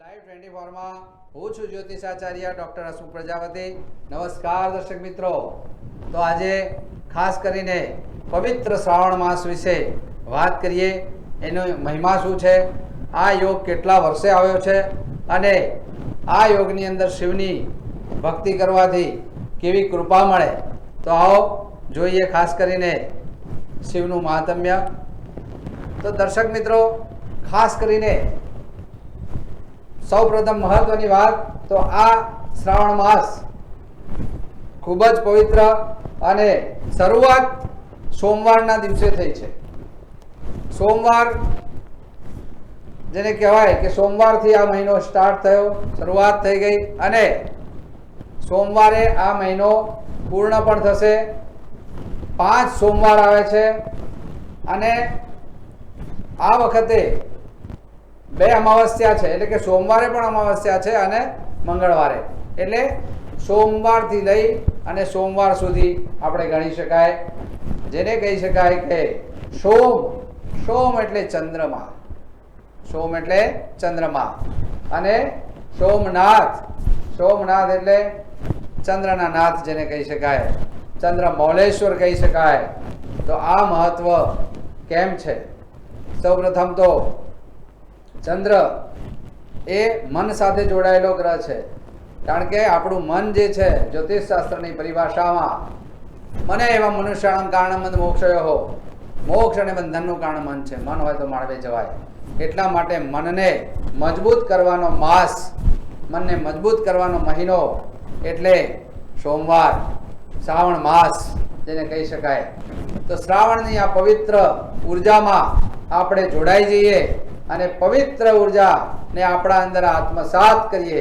Live 24 માં હું છું જ્યોતિષાચાર્ય ડોક્ટર અશોક પ્રજાપતિ। નમસ્કાર દર્શક મિત્રો। તો આજે ખાસ કરીને પવિત્ર શ્રાવણ માસ વિશે વાત કરીએ। એનો મહિમા શું છે, આ યોગ કેટલા વર્ષે આવ્યો છે અને આ યોગની અંદર શિવની ભક્તિ કરવાથી કેવી કૃપા મળે। તો આવો જોઈએ ખાસ કરીને શિવનું મહાત્મ્ય। તો દર્શક મિત્રો, ખાસ કરીને સૌપ્રથમ મહત્વની વાત, તો આ શ્રાવણ માસ ખૂબ જ પવિત્ર અને શરૂઆત સોમવારના દિવસે થઈ છે। સોમવાર જેને કહેવાય કે સોમવારથી આ મહિનો સ્ટાર્ટ થયો, શરૂઆત થઈ ગઈ અને સોમવારે આ મહિનો પૂર્ણ પણ થશે। 5 સોમવાર આવે છે અને આ વખતે 2 અમાવસ્યા છે, એટલે કે સોમવારે પણ અમાવસ્યા છે અને મંગળવારે, એટલે સોમવારથી લઈ અને સોમવાર સુધી આપણે ગણી શકાય। જેને કહી શકાય કે સોમ એટલે ચંદ્રમા, સોમ એટલે ચંદ્રમા અને સોમનાથ એટલે ચંદ્રના નાથ જેને કહી શકાય, ચંદ્રમૌલેશ્વર કહી શકાય। તો આ મહત્વ કેમ છે? સૌપ્રથમ તો ચંદ્ર એ મન સાથે જોડાયેલો ગ્રહ છે, કારણ કે આપણું મન જે છે જ્યોતિષ શાસ્ત્રની પરિભાષામાં મને એવા મનુષ્યાણમ કારણમ બંધ મોક્ષયો, મોક્ષ અને બંધનનું કારણ મન છે। મન હોય તો માળવે જવાય। એટલા માટે મનને મજબૂત કરવાનો માસ, મનને મજબૂત કરવાનો મહિનો એટલે સોમવાર, શ્રાવણ માસ જેને કહી શકાય। તો શ્રાવણની આ પવિત્ર ઉર્જામાં આપણે જોડાઈ જઈએ અને પવિત્ર ઉર્જાને આપણા અંદર આત્મસાત કરીએ।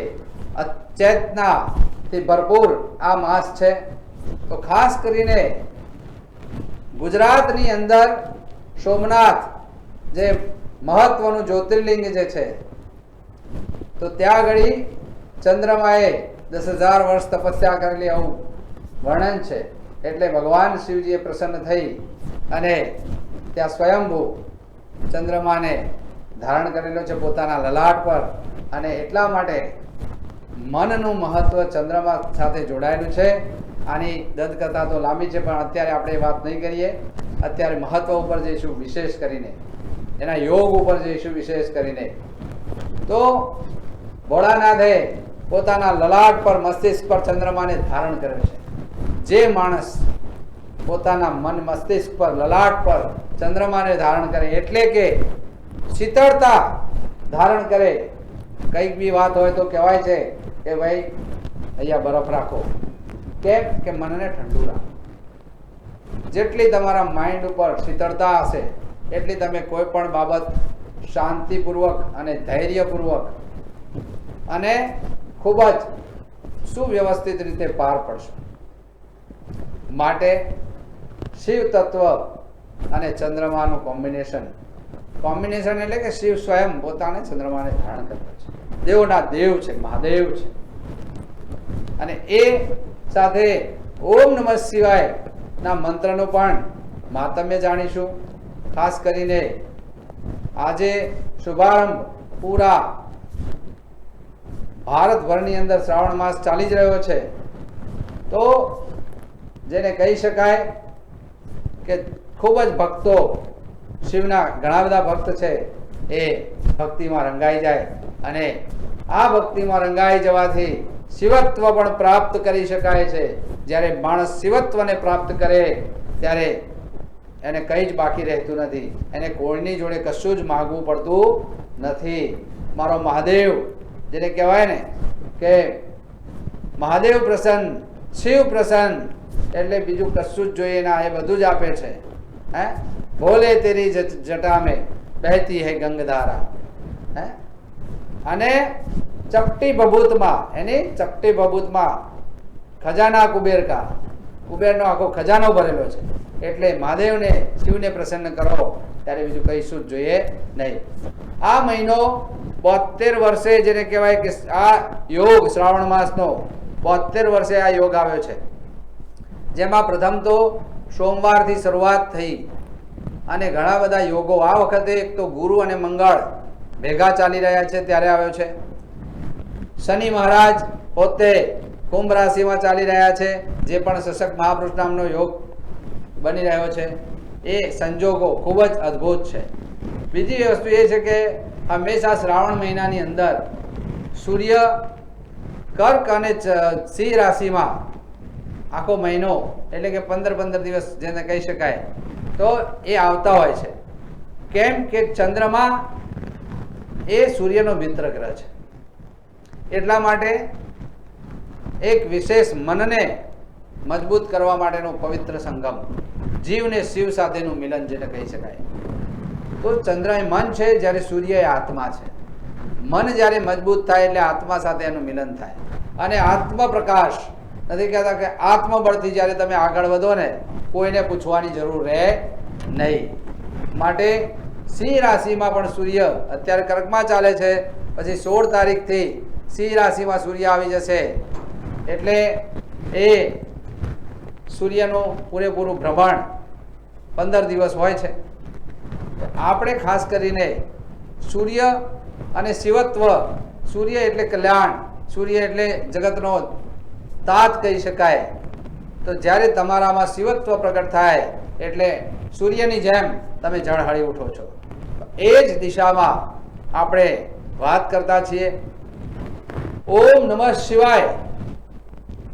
ચેતનાથી ભરપૂર આ માસ છે। તો ખાસ કરીને ગુજરાતની અંદર સોમનાથ જે મહત્વનું જ્યોતિર્લિંગ જે છે, તો ત્યાં આગળ ચંદ્રમાએ 10,000 વર્ષ તપસ્યા કરેલી આવું વર્ણન છે। એટલે ભગવાન શિવજીએ પ્રસન્ન થઈ અને ત્યાં સ્વયંભૂ ચંદ્રમાને ધારણ કરેલો છે પોતાના લલાટ પર, અને એટલા માટે મનનું મહત્વ ચંદ્રમા સાથે જોડાયેલું છે। આની દંતકથા તો લાંબી છે, પણ અત્યારે આપણે વાત નહીં કરીએ। અત્યારે મહત્વ ઉપર જઈશું વિશેષ કરીને, એના યોગ ઉપર જઈશું વિશેષ કરીને। તો ભોળાનાથે પોતાના લલાટ પર, મસ્તિષ્ક પર ચંદ્રમાને ધારણ કર્યો છે। જે માણસ પોતાના મન મસ્તિષ્ક પર, લલાટ પર ચંદ્રમાને ધારણ કરે, એટલે કે શીતળતા ધારણ કરે। કંઈક બી વાત હોય તો કહેવાય છે કે ભાઈ અહીંયા બરફ રાખો, કેમ કે મનને ઠંડુ રાખો। જેટલી તમારા માઇન્ડ ઉપર શીતળતા હશે એટલી તમે કોઈ પણ બાબત શાંતિપૂર્વક અને ધૈર્યપૂર્વક અને ખૂબ જ સુવ્યવસ્થિત રીતે પાર પડશો। માટે શિવ તત્વ અને ચંદ્રમાનું કોમ્બિનેશન એટલે કે શિવ સ્વયં પોતાને ચંદ્રમાને ધારણ કરે છે, દેવોના દેવ છે, મહાદેવ છે। અને એ સાથે ઓમ નમઃ શિવાય ના મંત્રનો પણ મહાત્મ્ય જાણીશું। ખાસ કરીને આજે શુભારંભ પૂરા ભારતભરની અંદર શ્રાવણ માસ ચાલી જ રહ્યો છે। તો જેને કહી શકાય કે ખૂબ જ ભક્તો, શિવના ઘણા બધા ભક્ત છે, એ ભક્તિમાં રંગાઈ જાય અને આ ભક્તિમાં રંગાઈ જવાથી શિવત્વ પણ પ્રાપ્ત કરી શકાય છે। જ્યારે માણસ શિવત્વને પ્રાપ્ત કરે ત્યારે એને કંઈ જ બાકી રહેતું નથી, એને કોઈની જોડે કશું જ માગવું પડતું નથી। મારો મહાદેવ જેને કહેવાય ને કે મહાદેવ પ્રસન્ન, શિવ પ્રસન્ન, એટલે બીજું કશું જ જોઈએ ના, એ બધું જ આપે છે। હે બોલે તેરી જટા में बहती है गंगधारा। હે અને ચપટી ભભૂતમાં, એની ચપટી ભભૂતમાં ખજાના કુબેરનો આખો ખજાનો ભરેલો છે। એટલે મહાદેવને, શિવને પ્રસન્ન કરો ત્યારે બીજું કહીશું જ જોઈએ નહીં। આ મહિનો 72 વર્ષે, જેને કહેવાય કે આ યોગ શ્રાવણ માસનો 72 વર્ષે આ યોગ આવ્યો છે, જેમાં પ્રથમ તો સોમવારથી શરૂઆત થઈ અને ઘણા બધા યોગો આ વખતે એક તો ગુરુ અને મંગળ ભેગા ચાલી રહ્યા છે ત્યારે આવ્યો છે। શનિ મહારાજ પોતે કુંભ રાશિમાં ચાલી રહ્યા છે, જે પણ શશક મહાપુરુષ નામનો યોગ બની રહ્યો છે, એ સંજોગો ખૂબ જ અદ્ભુત છે. બીજી વસ્તુ એ છે કે હંમેશા શ્રાવણ મહિનાની અંદર સૂર્ય કર્ક અને સિંહ રાશિમાં આખો મહિનો એટલે કે 15 દિવસ જેને કહી શકાય તો એ આવતા હોય છે. કેમ કે ચંદ્રમા એ સૂર્યનો મિત્ર ગ્રહ છે. એટલા માટે એક વિશેષ મનને મજબૂત કરવા માટેનો પવિત્ર સંગમ, જીવ ને શિવ સાથેનું મિલન જેને કહી શકાય. તો ચંદ્ર એ મન છે, જ્યારે સૂર્ય એ આત્મા છે. મન જ્યારે મજબૂત થાય એટલે આત્મા સાથે એનું મિલન થાય. અને આત્મ પ્રકાશ નથી કહેતા કે આત્મબળથી જ્યારે તમે આગળ વધો ને, કોઈને પૂછવાની જરૂર રહે નહીં. માટે સિંહ રાશિમાં પણ સૂર્ય અત્યારે કર્કમાં ચાલે છે, પછી 16 તારીખથી સિંહ રાશિમાં સૂર્ય આવી જશે. એટલે એ સૂર્યનું પૂરેપૂરું ભ્રમણ 15 દિવસ હોય છે. આપણે ખાસ કરીને સૂર્ય અને શિવત્વ, સૂર્ય એટલે કલ્યાણ, સૂર્ય એટલે જગતનો તાત કહી શકાય. તો જ્યારે તમારામાં શિવત્વ પ્રગટ થાય એટલે સૂર્યની જેમ તમે ઝળહળી ઉઠો છો. એ જ દિશામાં આપણે વાત કરતા છીએ. ઓમ નમઃ શિવાય.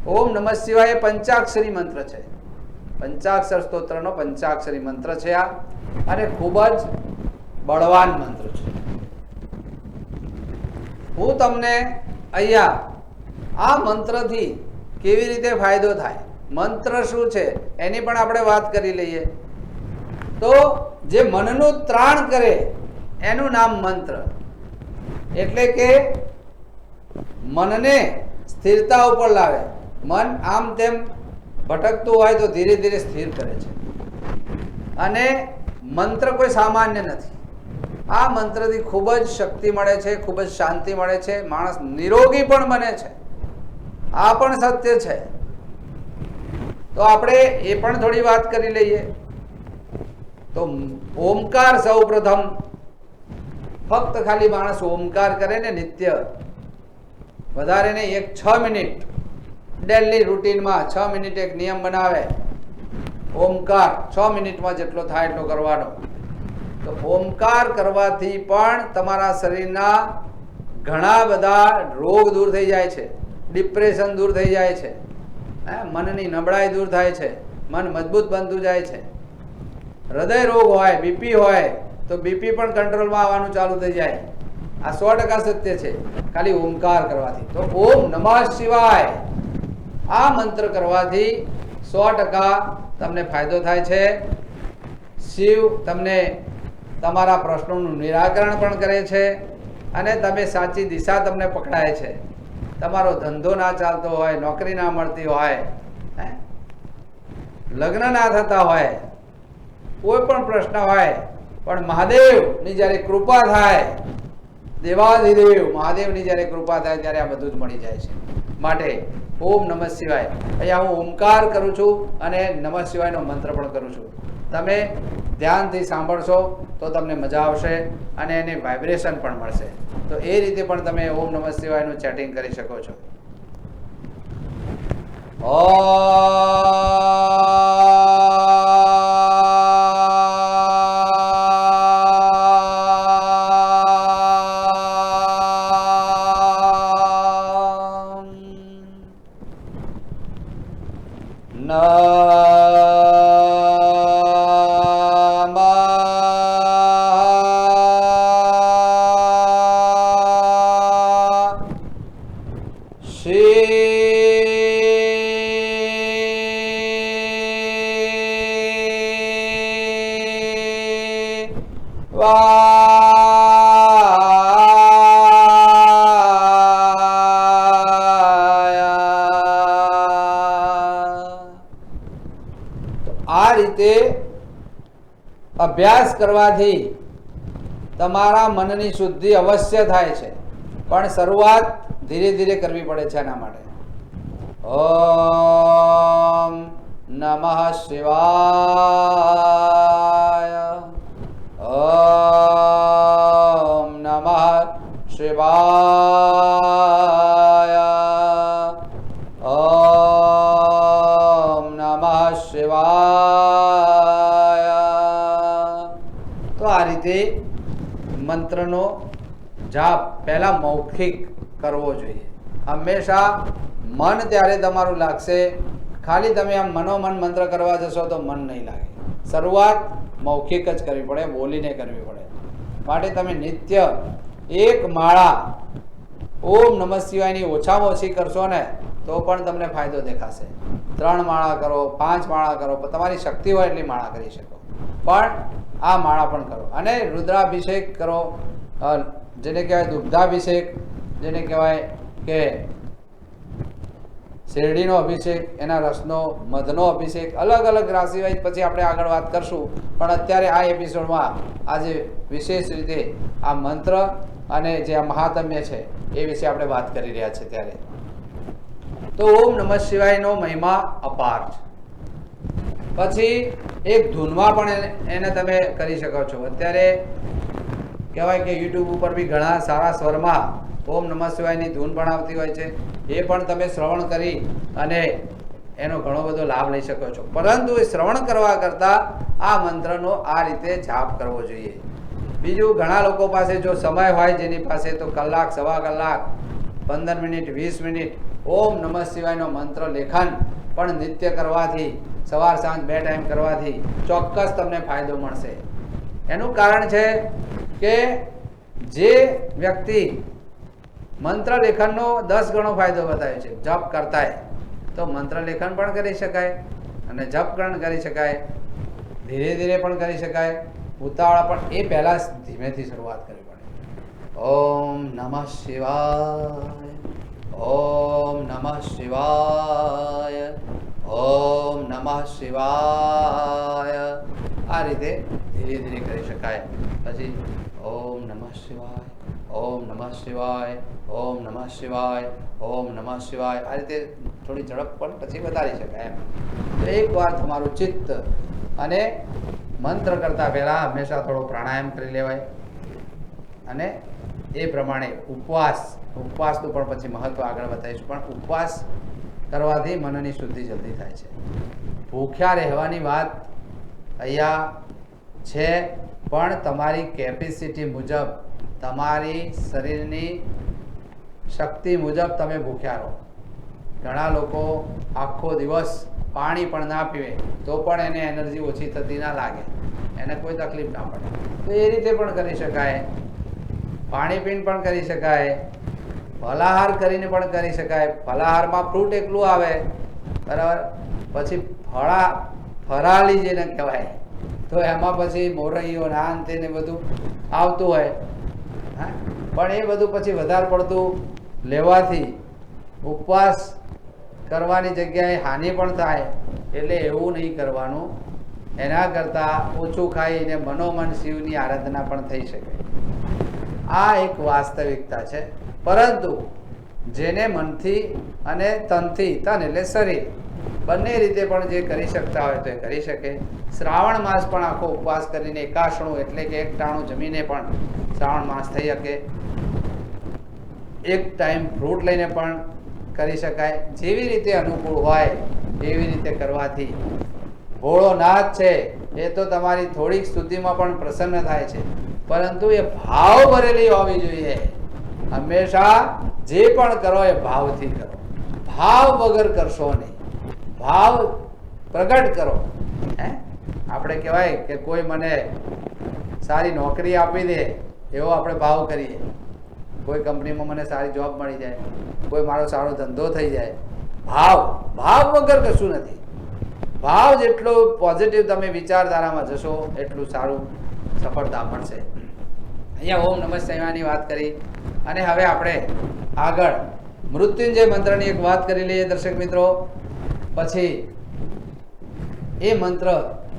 ઓમ નમઃ શિવાય એ પંચાક્ષરી મંત્ર છે. પંચાક્ષર સ્તોત્રનો પંચાક્ષરી મંત્ર છે આ, અને ખૂબ જ બળવાન મંત્ર છે. હું તમને અહીંયા આ મંત્રથી કેવી રીતે ફાયદો થાય, મંત્ર શું છે એની પણ આપણે વાત કરી લઈએ. તો જે મનનું ત્રાણ કરે એનું નામ મંત્ર. એટલે કે મનને સ્થિરતા ઉપર લાવે. મન આમ તેમ ભટકતું હોય તો ધીરે ધીરે સ્થિર કરે છે. અને મંત્ર કોઈ સામાન્ય નથી. આ મંત્રથી ખૂબ જ શક્તિ મળે છે, ખૂબ જ શાંતિ મળે છે, માણસ નિરોગી પણ બને છે. આ પણ સત્ય છે. તો આપણે એ પણ થોડી વાત કરી લઈએ. તો ઓમકાર સૌ પ્રથમ, ફક્ત ખાલી માણસ ઓમકાર કરે ને નિત્ય, વધારે નહીં, 6 મિનિટ ડેલી રૂટીનમાં 6 મિનિટ એક નિયમ બનાવે. ઓમકાર 6 મિનિટમાં જેટલો થાય એટલો કરવાનો. તો ઓમકાર કરવાથી પણ તમારા શરીરના ઘણા બધા રોગ દૂર થઈ જાય છે, ડિપ્રેશન દૂર થઈ જાય છે, મનની નબળાઈ દૂર થાય છે, મન મજબૂત બનતું જાય છે. હૃદય રોગ હોય, બીપી હોય તો બીપી પણ કંટ્રોલમાં આવવાનું ચાલુ થઈ જાય. આ 100% સત્ય છે, ખાલી ઓમકાર કરવાથી. તો ઓમ નમઃ શિવાય આ મંત્ર કરવાથી 100% તમને ફાયદો થાય છે. શિવ તમને તમારા પ્રશ્નોનું નિરાકરણ પણ કરે છે, અને તમે સાચી દિશા તમને પકડાય છે. તમારો ધંધો ના ચાલતો હોય, નોકરી ના મળતી હોય, લગ્ન ના થતા હોય, કોઈ પણ પ્રશ્ન હોય, પણ મહાદેવની જ્યારે કૃપા થાય, દેવાધિદેવ મહાદેવની જ્યારે કૃપા થાય ત્યારે આ બધું જ મળી જાય છે. માટે ઓમ નમઃ શિવાય અહીંયા હું ઓમકાર કરું છું અને નમઃ શિવાયનો મંત્ર પણ કરું છું. તમે ધ્યાનથી સાંભળશો તો તમને મજા આવશે અને એની વાઇબ્રેશન પણ મળશે. તો એ રીતે પણ તમે ઓમ નમઃ શિવાયનું ચેટિંગ કરી શકો છો. આ રીતે અભ્યાસ કરવાથી તમારા મનની શુદ્ધિ અવશ્ય થાય છે, પણ શરૂઆત ધીરે ધીરે કરવી પડે છે. એના માટે ઓમ નમઃ શિવાય. ઓમ નમઃ શિવાય. રીતે મંત્રનો જાપ પહેલા મૌખિક કરવો જોઈએ. હંમેશા મન ત્યારે તમારું લાગશે. ખાલી તમે આમ મનોમન મંત્ર કરવા જશો તો મન નહીં લાગે. શરૂઆત મૌખિક જ કરવી પડે, બોલીને કરવી પડે. માટે તમે નિત્ય એક માળા ઓમ નમઃ શિવાયની ઓછામાં ઓછી કરશો ને તો પણ તમને ફાયદો દેખાશે. 3 માળા કરો, 5 માળા કરો, તમારી શક્તિ હોય એટલી માળા કરી શકો, પણ આ માળા પણ કરો. અને રુદ્રાભિષેક કરો, જેને કહેવાય દુગ્ધાભિષેક, જેને કહેવાય કે શેરડીનો અભિષેક, એના રસનો, મધનો અભિષેક, અલગ અલગ રાશિ વાઇઝ પછી આપણે આગળ વાત કરશું. પણ અત્યારે આ એપિસોડમાં આજે વિશેષ રીતે આ મંત્ર અને જે આ મહાત્મ્ય છે એ વિશે આપણે વાત કરી રહ્યા છીએ. ત્યારે તો ઓમ નમઃ શિવાયનો મહિમા અપાર છે. પછી એક ધૂનમાં પણ એને તમે કરી શકો છો. અત્યારે કહેવાય કે યુટ્યુબ ઉપર બી ઘણા સારા સ્વરમાં ઓમ નમઃ શિવાયની ધૂન પણ આવતી હોય છે. એ પણ તમે શ્રવણ કરી અને એનો ઘણો બધો લાભ લઈ શકો છો. પરંતુ એ શ્રવણ કરવા કરતાં આ મંત્રનો આ રીતે જાપ કરવો જોઈએ. બીજું, ઘણા લોકો પાસે જો સમય હોય જેની પાસે, તો કલાક, સવા કલાક, 15 મિનિટ, 20 મિનિટ ઓમ નમઃ શિવાયનો મંત્ર લેખન પણ નિત્ય કરવાથી, સવાર સાંજ 2 ટાઈમ કરવાથી ચોક્કસ તમને ફાયદો મળશે. એનું કારણ છે કે જે વ્યક્તિ મંત્ર લેખનનો 10 ગણો ફાયદો બતાવ્યો છે જપ કરતાંય, તો મંત્ર લેખન પણ કરી શકાય અને જપ પણ કરી શકાય, ધીરે ધીરે પણ કરી શકાય, ઉતાવળા પણ. એ પહેલાં ધીમેથી શરૂઆત કરવી પડે. ઓમ નમઃ શિવાય, ઓમ નમઃ શિવાય, ઓમ નમઃ શિવાય. આ રીતે ધીરે ધીરે કરી શકાય. પછી ઓમ નમઃ શિવાય, ઓમ નમઃ શિવાય, ઓમ નમઃ શિવાય, ઓમ નમઃ શિવાય. આ રીતે થોડી ઝડપ પણ પછી વધારી શકાય એમ. તો એકવાર તમારું ચિત્ત અને મંત્ર કરતાં પહેલાં હંમેશા થોડો પ્રાણાયામ કરી લેવાય. અને એ પ્રમાણે ઉપવાસનું પણ પછી મહત્વ આગળ બતાવીશું. પણ ઉપવાસ કરવાથી મનની શુદ્ધિ જલ્દી થાય છે. ભૂખ્યા રહેવાની વાત અહીંયા છે, પણ તમારી કેપેસિટી મુજબ, તમારી શરીરની શક્તિ મુજબ તમે ભૂખ્યા રહો. ઘણા લોકો આખો દિવસ પાણી પણ ના પીવે તો પણ એને એનર્જી ઓછી થતી ના લાગે, એને કોઈ તકલીફ ના પડે. તો એ રીતે પણ કરી શકાય. પાણી પીને પણ કરી શકાય, ફલાહાર કરીને પણ કરી શકાય. ફલાહારમાં ફ્રૂટ એકલું આવે, બરાબર. પછી ફરાળી જેને કહેવાય, તો એમાં પછી મોરૈયો, નાન, તેને બધું આવતું હોય. હા, પણ એ બધું પછી વધારે પડતું લેવાથી ઉપવાસ કરવાની જગ્યાએ હાનિ પણ થાય. એટલે એવું નહીં કરવાનું. એના કરતાં ઓછું ખાઈને મનોમન શિવની આરાધના પણ થઈ શકે. આ એક વાસ્તવિકતા છે. પરંતુ જેને મનથી અને તનથી, તન એટલે શરીર, બંને રીતે પણ જે કરી શકતા હોય તો એ કરી શકે. શ્રાવણ માસ પણ આખો ઉપવાસ કરીને એકાશણું એટલે કે 1 ટાણું જમીને પણ શ્રાવણ માસ થઈ શકે. 1 ટાઈમ ફ્રૂટ લઈને પણ કરી શકાય. જેવી રીતે અનુકૂળ હોય એવી રીતે કરવાથી ભોળોનાથ છે એ તો તમારી થોડીક સ્તુતિમાં પણ પ્રસન્ન થાય છે. પરંતુ એ ભાવ ભરેલી હોવી જોઈએ. હંમેશા જે પણ કરો એ ભાવથી કરો. ભાવ વગર કરશો નહીં, ભાવ પ્રગટ કરો. આપણે કહેવાય કે કોઈ મને સારી નોકરી આપી દે એવો આપણે ભાવ કરીએ. કોઈ કંપનીમાં મને સારી જોબ મળી જાય, કોઈ મારો સારો ધંધો થઈ જાય. ભાવ વગર કશું નથી. ભાવ જેટલો પોઝિટિવ તમે વિચારધારામાં જશો એટલું સારું સફળતા મળશે. અહીંયા ઓમ નમઃ શિવાયની વાત કરી અને હવે આપણે આગળ મૃત્યુંજય મંત્રની એક વાત કરી લઈએ દર્શક મિત્રો. પછી એ મંત્ર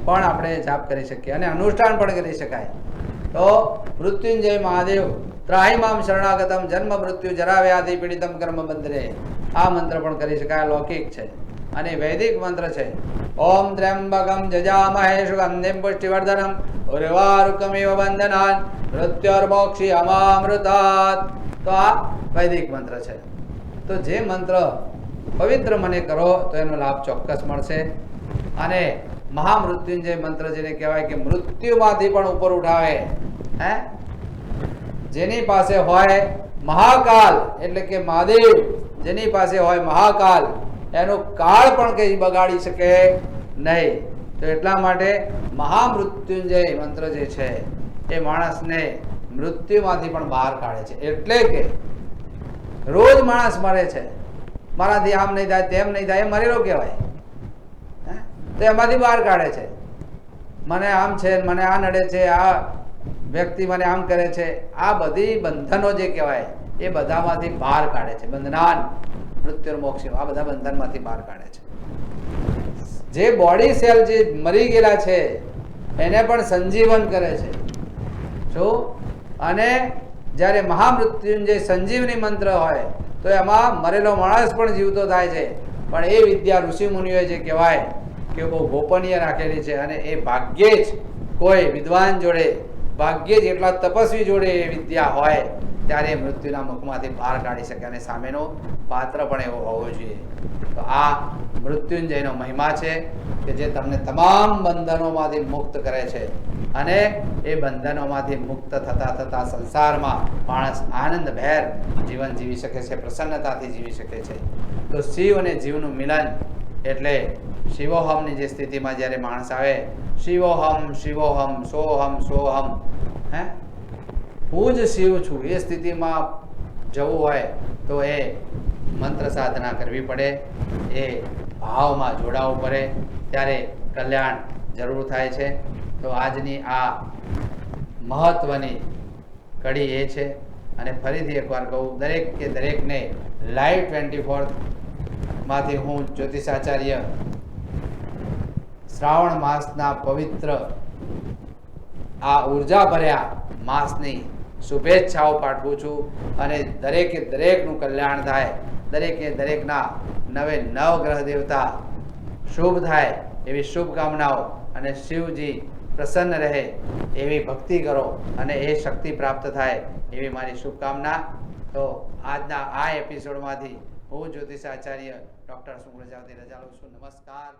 પણ આપણે જાપ કરી શકીએ અને અનુષ્ઠાન પણ કરી શકાય. તો મૃત્યુંજય મહાદેવ ત્રાહી મામ શરણાગતમ જન્મ મૃત્યુ જરા વ્યાધિ પીડિતમ કર્મ બંધરે. આ મંત્ર પણ કરી શકાય. લૌકિક છે અને વૈદિક મંત્ર છે. ઓમ ત્ર્યંબકમ જજામહે સુગંધિમ પુષ્ટિવર્ધનમ ઉર્વારુકમિવ બંધનાન મૃત્યોર્મોક્ષી અમામૃતાત. તો આ વૈદિક મંત્ર છે. તો જે મંત્ર પવિત્ર મને કરો તો એનો લાભ ચોક્કસ મળશે. અને મહામૃત્યુંજય મંત્ર જેને કહેવાય કે મૃત્યુમાંથી પણ ઉપર ઉઠાવે, હે, જેની પાસે હોય મહાકાલ એટલે કે મહાદેવ, જેની પાસે હોય મહાકાલ, એનો કાળ પણ કઈ બગાડી શકે નહીં. તો એટલા માટે મહામૃત્યુંજય મંત્ર જે છે એ માણસને મૃત્યુમાંથી પણ બહાર કાઢે છે. એટલે કે રોજ માણસ મરે છે, મારાથી આમ નહીં થાય તેમ નહીં થાય, એ મરેલો કહેવાય. તો એમાંથી બહાર કાઢે છે. મને આમ છે, મને આ નડે છે, આ વ્યક્તિ મને આમ કરે છે, આ બધી બંધનો જે કહેવાય એ બધામાંથી બહાર કાઢે છે. બંધનાન મૃત્યુ મોક્ષ, આ બધા બંધનમાંથી બહાર કાઢે છે. જે બોડી સેલ જે મરી ગયેલા છે એને પણ સંજીવન કરે છે. જો અને જ્યારે મહામૃત્યુંજય સંજીવની મંત્ર હોય તો એમાં મરેલો માણસ પણ જીવતો થાય છે. પણ એ વિદ્યા ઋષિ મુનિઓએ જે કહેવાય કે બહુ ગોપનીય રાખેલી છે, અને એ ભાગ્યે જ કોઈ વિદ્વાન જોડે, ભાગ્યે જ એટલા તપસ્વી જોડે એ વિદ્યા હોય ત્યારે મૃત્યુના મુખમાંથી બહાર કાઢી શકે, અને સામેનો પાત્ર પણ એવો હોવો જોઈએ. તો આ મૃત્યુંજયનો મહિમા છે કે જે તમને તમામ બંધનોમાંથી મુક્ત કરે છે, અને એ બંધનોમાંથી મુક્ત થતા થતા સંસારમાં માણસ આનંદભેર જીવન જીવી શકે છે, પ્રસન્નતાથી જીવી શકે છે. તો શિવ અને જીવનું મિલન એટલે શિવોહમની જે સ્થિતિમાં જ્યારે માણસ આવે, શિવોહમ શિવોહમ સોહમ સોહમ, હે, હું જ શિવ છું, એ સ્થિતિમાં જવું હોય તો એ મંત્ર સાધના કરવી પડે, એ ભાવમાં જોડાવવું પડે, ત્યારે કલ્યાણ જરૂર થાય છે. તો આજની આ મહત્વની કડી એ છે. અને ફરીથી એકવાર કહું, દરેક કે દરેકને લાઈવ 24 માંથી હું જ્યોતિષાચાર્ય શ્રાવણ માસના પવિત્ર આ ઉર્જા ભર્યા માસની શુભેચ્છાઓ પાઠવું છું. અને દરેકે દરેકનું કલ્યાણ થાય, દરેકે દરેકના નવે નવ ગ્રહ દેવતા શુભ થાય એવી શુભકામનાઓ, અને શિવજી પ્રસન્ન રહે એવી ભક્તિ કરો, અને એ શક્તિ પ્રાપ્ત થાય એવી મારી શુભકામના. તો આજના આ એપિસોડમાંથી હું જ્યોતિષાચાર્ય ડૉક્ટર સુખ પ્રજાપતિ રજા લઉં છું. નમસ્કાર.